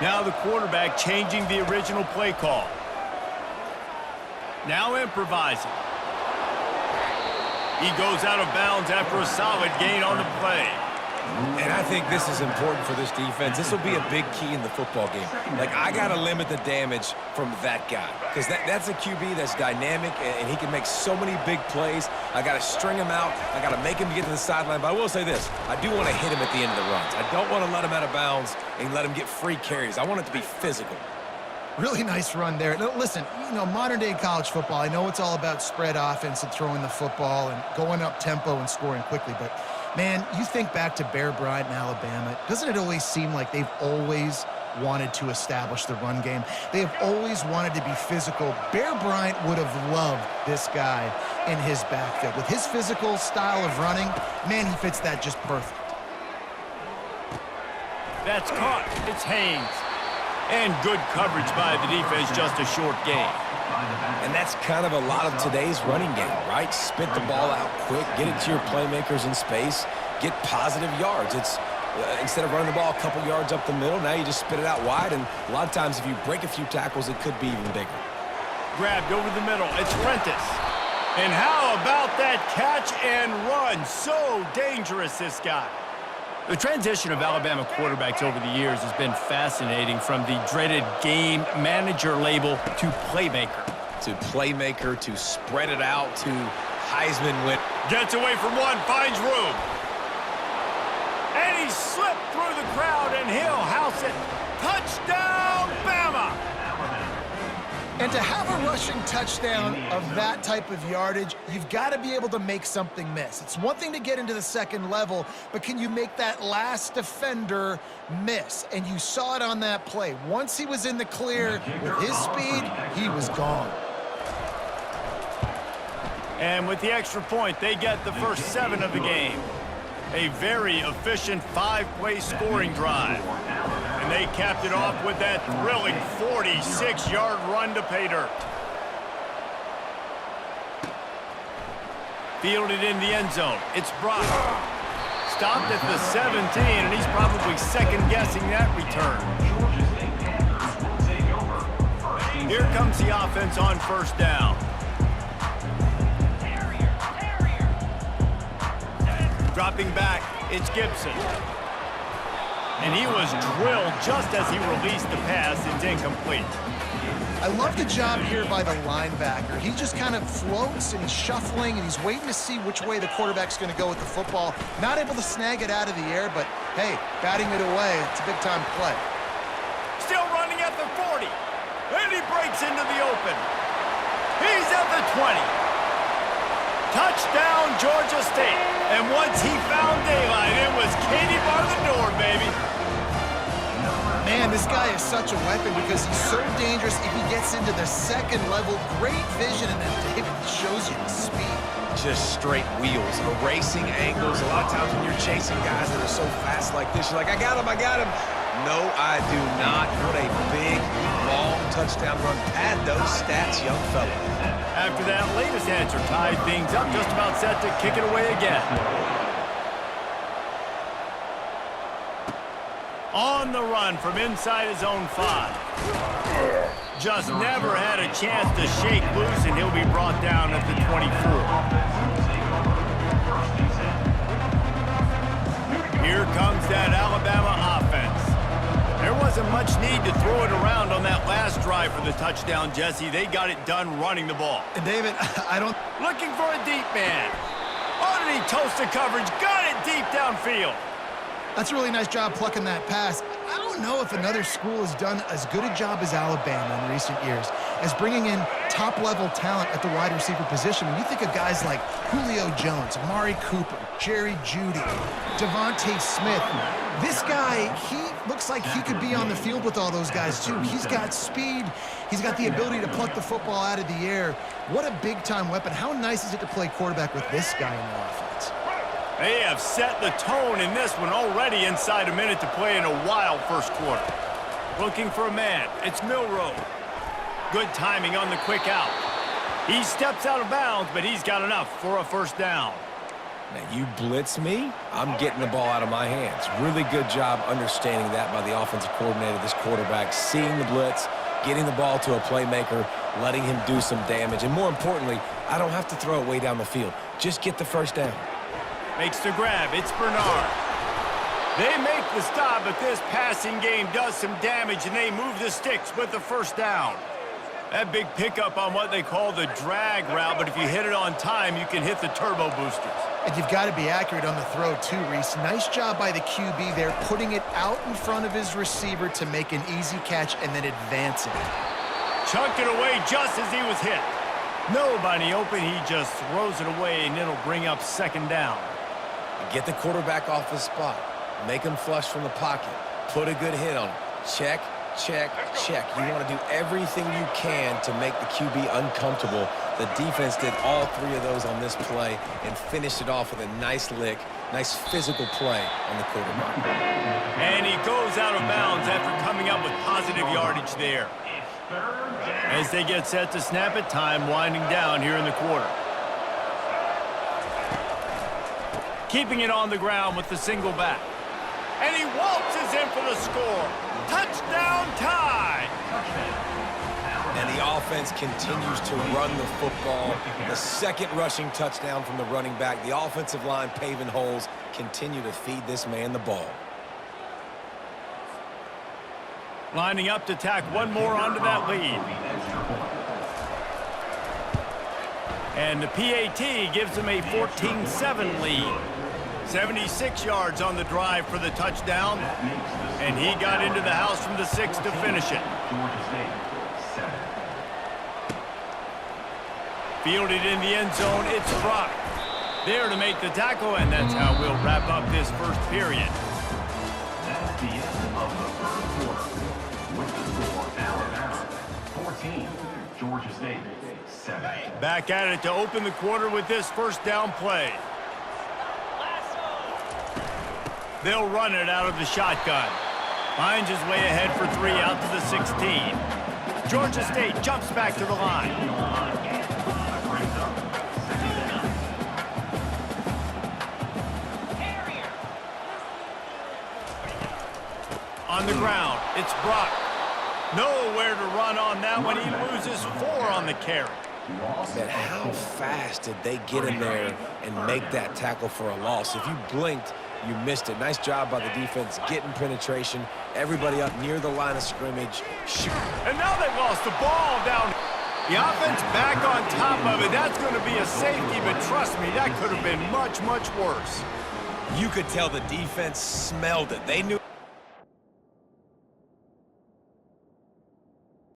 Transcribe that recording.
Now the quarterback changing the original play call. Now improvising. He goes out of bounds after a solid gain on the play. And I think this is important for this defense. This will be a big key in the football game. Like, I got to limit the damage from that guy because that's a QB that's dynamic, and he can make so many big plays. I got to string him out. I got to make him get to the sideline. But I will say this. I do want to hit him at the end of the runs. I don't want to let him out of bounds and let him get free carries. I want it to be physical. Really nice run there. Now, listen, modern-day college football, I know it's all about spread offense and throwing the football and going up tempo and scoring quickly, but, man, you think back to Bear Bryant in Alabama, doesn't it always seem like they've always wanted to establish the run game? They have always wanted to be physical. Bear Bryant would have loved this guy in his backfield. With his physical style of running, man, he fits that just perfect. That's caught. It's Haynes. And good coverage by the defense, just a short gain. And that's kind of a lot of today's running game, right? Spit the ball out quick, get it to your playmakers in space, get positive yards. It's instead of running the ball a couple yards up the middle, now you just spit it out wide, and a lot of times if you break a few tackles, it could be even bigger. Grabbed over the middle. It's Prentice. And how about that catch and run? So dangerous, this guy. The transition of Alabama quarterbacks over the years has been fascinating, from the dreaded game manager label to playmaker. To playmaker, to spread it out, to Heisman win. Gets away from one, finds room. And he slipped through the crowd, and he'll house it. Touchdown, Bama! And to have a rushing touchdown of that type of yardage, you've got to be able to make something miss. It's one thing to get into the second level, but can you make that last defender miss? And you saw it on that play. Once he was in the clear with his speed, he was gone. And with the extra point, they get the first 7 of the game. A very efficient 5-play scoring drive. And they capped it off with that thrilling 46-yard run to pay dirt. Fielded in the end zone. It's Brock. Stopped at the 17, and he's probably second-guessing that return. Here comes the offense on first down. Dropping back, it's Gibson. And he was drilled just as he released the pass. It's incomplete. I love the job here by the linebacker. He just kind of floats, and he's shuffling, and he's waiting to see which way the quarterback's going to go with the football. Not able to snag it out of the air, but, hey, batting it away, it's a big-time play. Still running at the 40. And he breaks into the open. He's at the 20. Touchdown, Georgia State. And once he found daylight, it was Katie bar the door, baby. Man, this guy is such a weapon because he's so dangerous if he gets into the second level. Great vision, and then David shows you the speed. Just straight wheels, erasing angles. A lot of times when you're chasing guys that are so fast like this, you're like, I got him, I got him. No, I do not. What a big, long touchdown run. Pad those stats, young fella. After that latest answer tied things up, just about set to kick it away again. On the run from inside his own 5. Just never had a chance to shake loose, and he'll be brought down at the 24. Here comes that Alabama offense. There wasn't much need to throw it around on that last drive for the touchdown, Jesse. They got it done running the ball. And David, I don't... Looking for a deep man. Oh, did he toast the coverage? Got it deep downfield. That's a really nice job plucking that pass. I don't know if another school has done as good a job as Alabama in recent years as bringing in top-level talent at the wide receiver position. When you think of guys like Julio Jones, Amari Cooper, Jerry Jeudy, Devontae Smith, this guy, he looks like he could be on the field with all those guys, too. He's got speed. He's got the ability to pluck the football out of the air. What a big-time weapon. How nice is it to play quarterback with this guy in the offense? They have set the tone in this one already inside a minute to play in a wild first quarter. Looking for a man. It's Milroe. Good timing on the quick out. He steps out of bounds, but he's got enough for a first down. Now, you blitz me, I'm getting the ball out of my hands. Really good job understanding that by the offensive coordinator, this quarterback, seeing the blitz, getting the ball to a playmaker, letting him do some damage. And more importantly, I don't have to throw it way down the field. Just get the first down. Makes the grab. It's Bernard. They make the stop, but this passing game does some damage, and they move the sticks with the first down. That big pickup on what they call the drag route, but if you hit it on time, you can hit the turbo boosters. And you've got to be accurate on the throw, too, Reese. Nice job by the QB there, putting it out in front of his receiver to make an easy catch and then advance it. Chunked it away just as he was hit. Nobody open, he just throws it away, and it'll bring up second down. Get the quarterback off his spot. Make him flush from the pocket. Put a good hit on him. Check, check, check. You want to do everything you can to make the QB uncomfortable. The defense did all three of those on this play and finished it off with a nice lick, nice physical play on the quarterback. And he goes out of bounds after coming up with positive yardage there. As they get set to snap it, time winding down here in the quarter. Keeping it on the ground with the single back. And he waltzes in for the score. Touchdown tie! And the offense continues to run the football. The second rushing touchdown from the running back. The offensive line paving holes. Continue to feed this man the ball. Lining up to tack one more onto that lead. And the PAT gives them a 14-7 lead. 76 yards on the drive for the touchdown. And he got into the house from the 6 to finish it. Fielded in the end zone, it's Brock. There to make the tackle, and that's how we'll wrap up this first period. That's the end of the first quarter. With the score, Alabama 14, Georgia State 7. Back at it to open the quarter with this first down play. They'll run it out of the shotgun. Finds his way ahead for 3 out to the 16. Georgia State jumps back to the line. On the ground, it's Brock. Nowhere to run on that one. He loses 4 on the carry. Man, how fast did they get in there and make that tackle for a loss? If you blinked, you missed it. Nice job by the defense getting penetration. Everybody up near the line of scrimmage. Shoot. And now they've lost the ball down. The offense back on top of it. That's going to be a safety, but trust me, that could have been much, much worse. You could tell the defense smelled it. They knew.